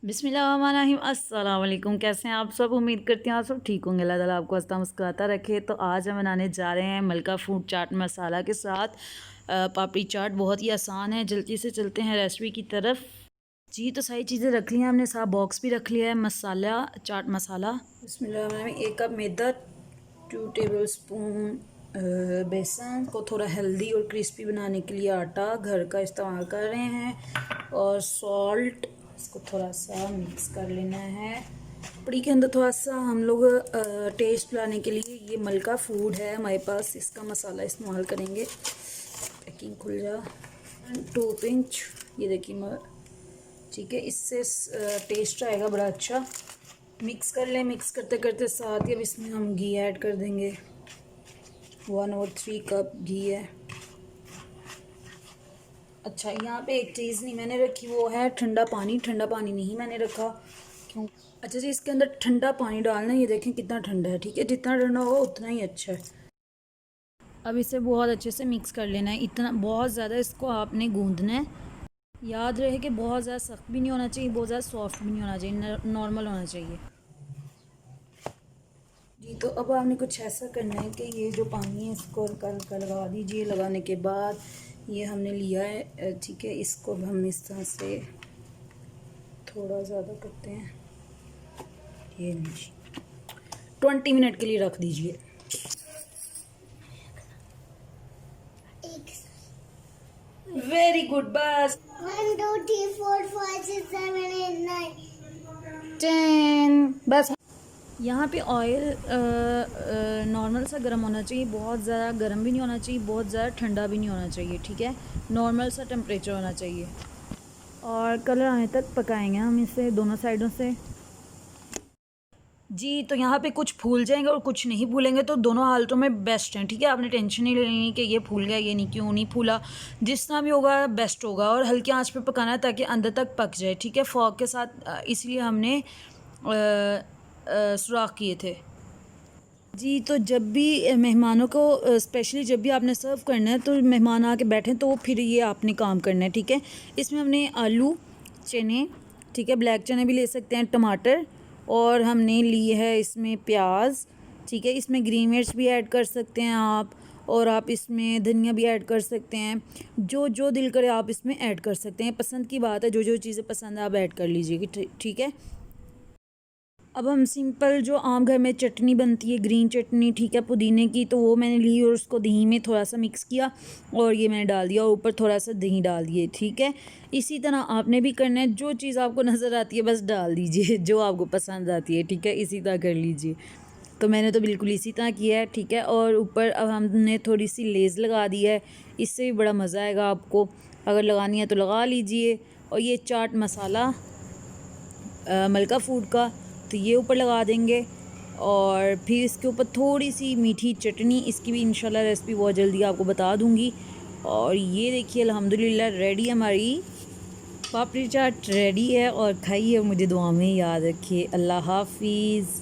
बिस्मिल्लाहिर्रहमानिर्रहीम। अस्सलाम वालेकुम। कैसे हैं आप सब? उम्मीद करती हैं आप सब ठीक होंगे। अल्लाह ताला आपको हंसता मुस्कुराता रखे। तो आज हम बनाने जा रहे हैं मलका फ्रूट चाट मसाला के साथ पापड़ी चाट। बहुत ही आसान है। जल्दी से चलते हैं रेसिपी की तरफ। जी, तो सारी चीज़ें रख ली हैं हमने। साथ बॉक्स भी रख लिया है मसाला, चाट मसाला। बिस्मिल्लाहिर्रहमानिर्रहीम। 1 कप मैदा, 2 टेबल स्पून बेसन को थोड़ा हेल्दी और क्रिस्पी बनाने के लिए आटा घर का इस्तेमाल कर रहे हैं, और सॉल्ट। इसको थोड़ा सा मिक्स कर लेना है। पापड़ी के अंदर थोड़ा सा हम लोग टेस्ट लाने के लिए ये मलका फूड है हमारे पास, इसका मसाला इस्तेमाल करेंगे। पैकिंग खुल जा। 2 पिंच, ये देखिए, ठीक है। इससे टेस्ट आएगा बड़ा अच्छा। मिक्स कर लें। मिक्स करते करते साथ ही अब इसमें हम घी ऐड कर देंगे। 1/3 कप घी है। अच्छा, यहाँ पे एक चीज़ नहीं मैंने रखी, वो है ठंडा पानी। ठंडा पानी नहीं मैंने रखा, क्यों? अच्छा जी, इसके अंदर ठंडा पानी डालना है। ये देखें कितना ठंडा है, ठीक है। जितना ठंडा होगा उतना ही अच्छा है। अब इसे बहुत अच्छे से मिक्स कर लेना है। इतना बहुत ज़्यादा इसको आपने गूंदना है। याद रहे कि बहुत ज़्यादा सख्त भी नहीं होना चाहिए, बहुत ज़्यादा सॉफ्ट भी नहीं होना चाहिए, नॉर्मल होना चाहिए जी। तो अब आपने कुछ ऐसा करना है कि ये जो पानी है इसको हल्का लगा दीजिए। लगाने के बाद ये हमने लिया है, ठीक है। इसको हम इस तरह से थोड़ा ज़्यादा करते हैं। ये लीजिए, 20 मिनट के लिए रख दीजिए। Very good. बस 1 2 3 4 5 6 7 8 9 10। बस यहाँ पे ऑयल नॉर्मल सा गर्म होना चाहिए। बहुत ज़्यादा गर्म भी नहीं होना चाहिए, बहुत ज़्यादा ठंडा भी नहीं होना चाहिए, ठीक है। नॉर्मल सा टेम्परेचर होना चाहिए, और कलर आने तक पकाएंगे हम इसे दोनों साइडों से जी। तो यहाँ पे कुछ फूल जाएंगे और कुछ नहीं फूलेंगे, तो दोनों हालतों में बेस्ट हैं, ठीक है। आपने टेंशन नहीं लेनी कि ये फूल गया, ये नहीं, क्यों नहीं फूला। जिस तरह भी होगा बेस्ट होगा। और हल्की आंच पे पकाना है ताकि अंदर तक पक जाए, ठीक है, फॉग के साथ। इसलिए हमने सुराख किए थे जी। तो जब भी मेहमानों को स्पेशली जब भी आपने सर्व करना है, तो मेहमान आके बैठें तो फिर ये आपने काम करना है, ठीक है। इसमें हमने आलू, चने, ठीक है, ब्लैक चने भी ले सकते हैं, टमाटर, और हमने ली है इसमें प्याज, ठीक है। इसमें ग्रीन मिर्च भी ऐड कर सकते हैं आप, और आप इसमें धनिया भी ऐड कर सकते हैं। जो जो दिल करे आप इसमें ऐड कर सकते हैं। पसंद की बात है, जो जो चीज़ें पसंद है आप ऐड कर लीजिएगी, ठीक है। अब हम सिंपल जो आम घर में चटनी बनती है, ग्रीन चटनी, ठीक है, पुदीने की, तो वो मैंने ली और उसको दही में थोड़ा सा मिक्स किया, और ये मैंने डाल दिया, और ऊपर थोड़ा सा दही डाल दिए, ठीक है। इसी तरह आपने भी करना है। जो चीज़ आपको नज़र आती है बस डाल दीजिए, जो आपको पसंद आती है, ठीक है। इसी तरह कर लीजिए। तो मैंने तो बिल्कुल इसी तरह किया है, ठीक है। और ऊपर अब हमने थोड़ी सी लेज़ लगा दी है। इससे भी बड़ा मज़ा आएगा आपको। अगर लगानी है तो लगा लीजिए। और ये चाट मसाला मलका फूड का, तो ये ऊपर लगा देंगे। और फिर इसके ऊपर थोड़ी सी मीठी चटनी, इसकी भी इंशाल्लाह रेसिपी बहुत जल्दी आपको बता दूंगी। और ये देखिए, अल्हम्दुलिल्लाह रेडी हमारी पापड़ी चाट रेडी है। और खाइए, मुझे दुआ में याद रखिए। अल्लाह हाफिज़।